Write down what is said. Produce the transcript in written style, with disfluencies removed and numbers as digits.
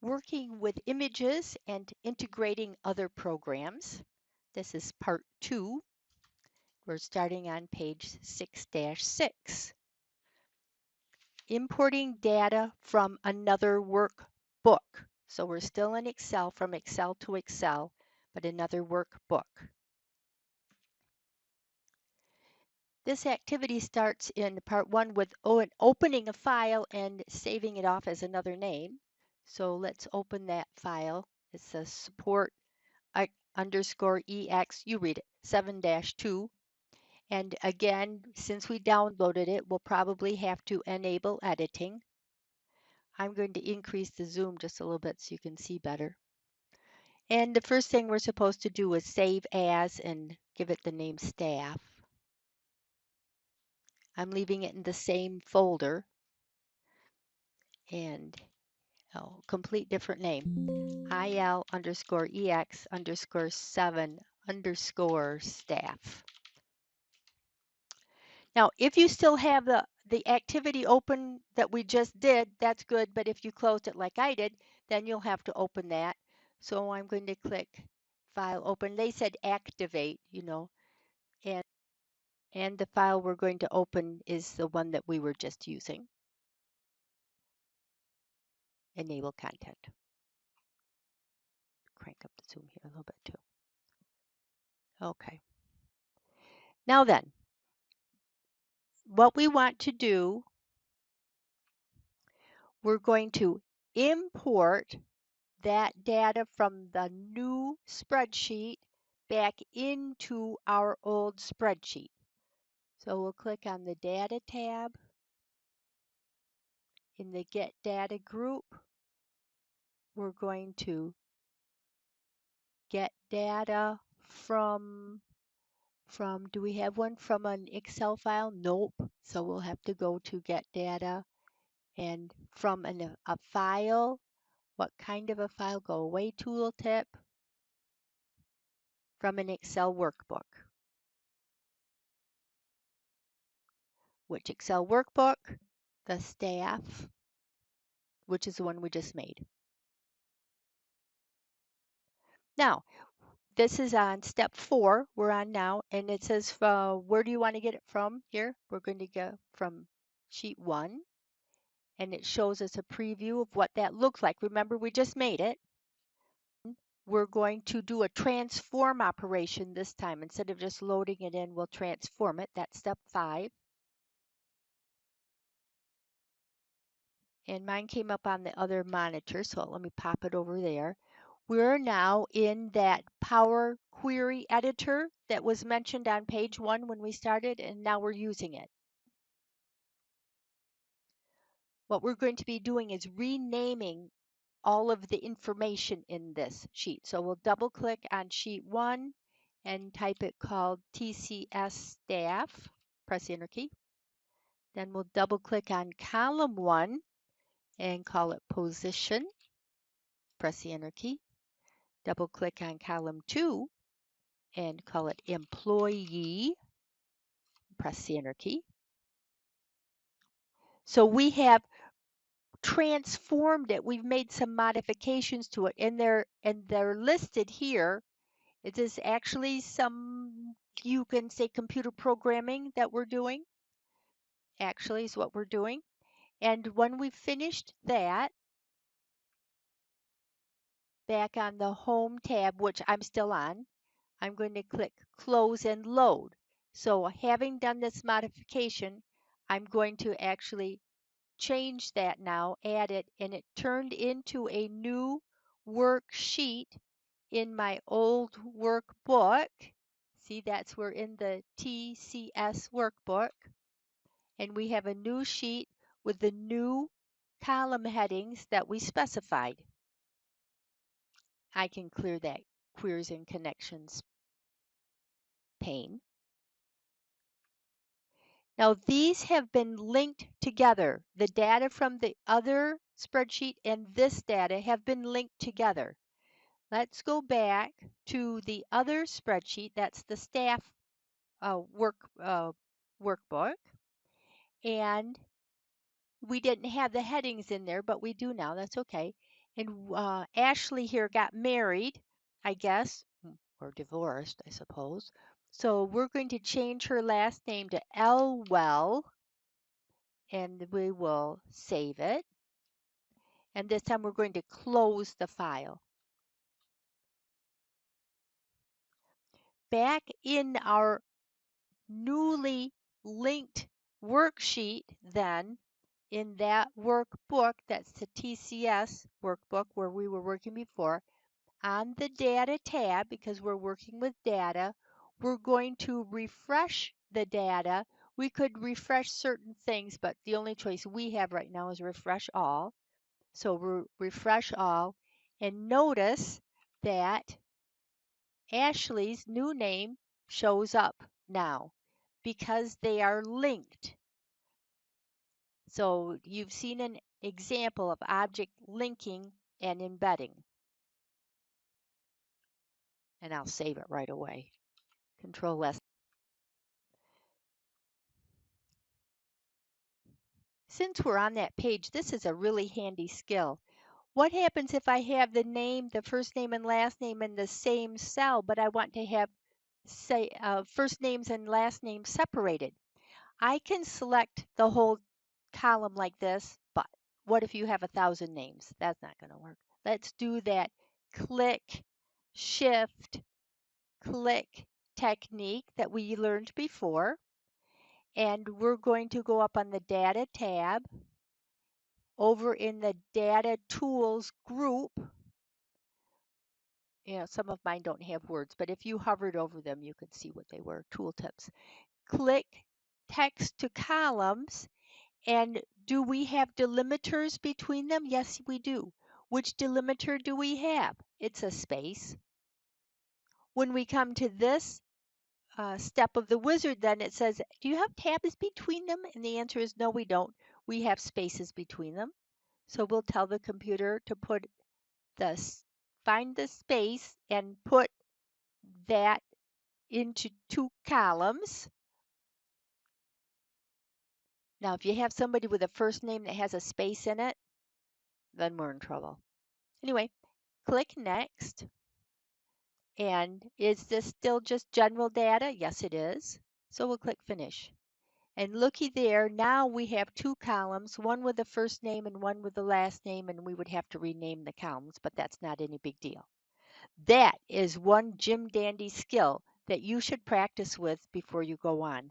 working with images and integrating other programs. This is part 2. We're starting on page 6-6. Importing data from another workbook. So we're still in Excel, from Excel to Excel, but another workbook. This activity starts in part 1 with opening a file and saving it off as another name. So let's open that file. It's a support underscore EX, you read it, 7-2. And again, since we downloaded it, we'll probably have to enable editing. I'm going to increase the zoom just a little bit so you can see better. And the first thing we're supposed to do is save as and give it the name staff. I'm leaving it in the same folder and complete different name. IL underscore EX underscore 7 underscore staff. Now, if you still have the activity open that we just did, that's good. But if you closed it like I did, then you'll have to open that. So I'm going to click File Open. They said activate, and the file we're going to open is the one that we were just using. Enable content. Crank up the zoom here a little bit too. Okay. Now then, what we want to do, we're going to import that data from the new spreadsheet back into our old spreadsheet. So we'll click on the Data tab. In the Get Data group, we're going to get data from, do we have one from an Excel file? Nope. So we'll have to go to Get Data, and from a file. What kind of a file? Go Away tooltip. From an Excel workbook. Which Excel workbook? The staff, which is the one we just made. Now, this is on step 4 we're on now, and it says where do you want to get it from? Here we're going to go from sheet 1, and it shows us a preview of what that looks like. Remember, we just made it. We're going to do a transform operation this time. Instead of just loading it in, we'll transform it. That's step 5. And mine came up on the other monitor, so let me pop it over there. We're now in that Power Query Editor that was mentioned on page 1 when we started, and now we're using it. What we're going to be doing is renaming all of the information in this sheet. So we'll double click on sheet 1 and type it called TCS staff. Press the enter key. Then we'll double click on column 1 and call it position. Press the enter key. Double click on column 2 and call it employee. Press the enter key. So we have transformed it. We've made some modifications to it, and they're listed here. It is actually some, you can say, computer programming that we're doing. Actually is what we're doing. And when we've finished that, back on the Home tab, which I'm still on, I'm going to click Close and Load. So having done this modification, I'm going to actually change that now, add it, and it turned into a new worksheet in my old workbook. See, we're in the TCS workbook, and we have a new sheet with the new column headings that we specified. I can clear that Queries and Connections pane. Now these have been linked together. The data from the other spreadsheet and this data have been linked together. Let's go back to the other spreadsheet. That's the staff workbook. And we didn't have the headings in there, but we do now. That's okay. And Ashley here got married, I guess, or divorced, I suppose. So we're going to change her last name to Elwell, and we will save it. And this time we're going to close the file. Back in our newly linked worksheet, then, in that workbook, that's the TCS workbook where we were working before, on the data tab, because we're working with data, we're going to refresh the data. We could refresh certain things, but the only choice we have right now is refresh all. So we'll refresh all, and notice that Ashley's new name shows up now because they are linked. So you've seen an example of object linking and embedding. And I'll save it right away. Control S. Since we're on that page, this is a really handy skill. What happens if I have the name, the first name and last name in the same cell, but I want to have, say, first names and last names separated? I can select the whole column like this, but what if you have 1,000 names? That's not going to work. Let's do that click, shift, click technique that we learned before. And we're going to go up on the data tab over in the data tools group. You know, some of mine don't have words, but if you hovered over them, you could see what they were, tooltips. Click text to columns. And do we have delimiters between them? Yes, we do. Which delimiter do we have? It's a space. When we come to this step of the wizard, then it says, do you have tabs between them? And the answer is no, we don't. We have spaces between them. So we'll tell the computer to find the space and put that into 2 columns. Now, if you have somebody with a first name that has a space in it, then we're in trouble. Anyway, click next. And is this still just general data? Yes, it is. So we'll click finish. And looky there, now we have 2 columns, one with the first name and one with the last name, and we would have to rename the columns, but that's not any big deal. That is one Jim Dandy skill that you should practice with before you go on.